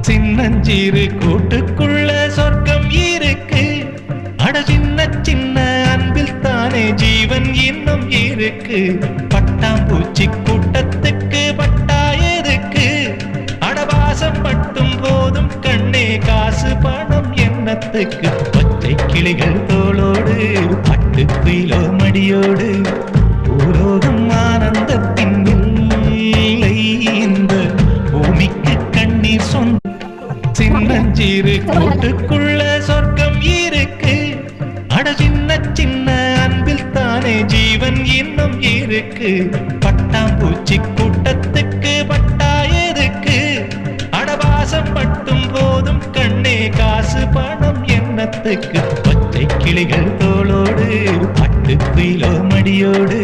சின்னஞ்சிறு கூட்டுக்குள்ள சொர்க்கம் இருக்கு. அட சின்ன சின்ன அன்பில் தானே ஜீவன் இன்னும் இருக்கு. பட்டாம்பூச்சி கூட்டத்துக்கு பட்டா எதுக்கு? அடவாசம் மட்டும் போதும் கண்ணே, காசு பணம் எண்ணத்துக்கு. பச்சை கிளிகள் தோளோடு பட்டுக்குயிலோ மடியோடு பூலோகம் ஆனந்தத்தின் இல்லை. இந்த பூமிக்கு கண்ணீர் சொந்த சின்னஞ்சிறு கூட்டுக்குள்ள சொர்க்கம் இருக்கு. அட சின்ன சின்ன அன்பில் தானே ஜீவன் இன்னும் இருக்கு. பட்டாம்பூச்சி கூட்டத்துக்கு பட்டா எதுக்கு? அடவாசம் மட்டும் போதும் கண்ணே, காசு பணம் எண்ணத்துக்கு. பச்சை கிளிகள் தோளோடு பட்டுக்குயிலோ மடியோடு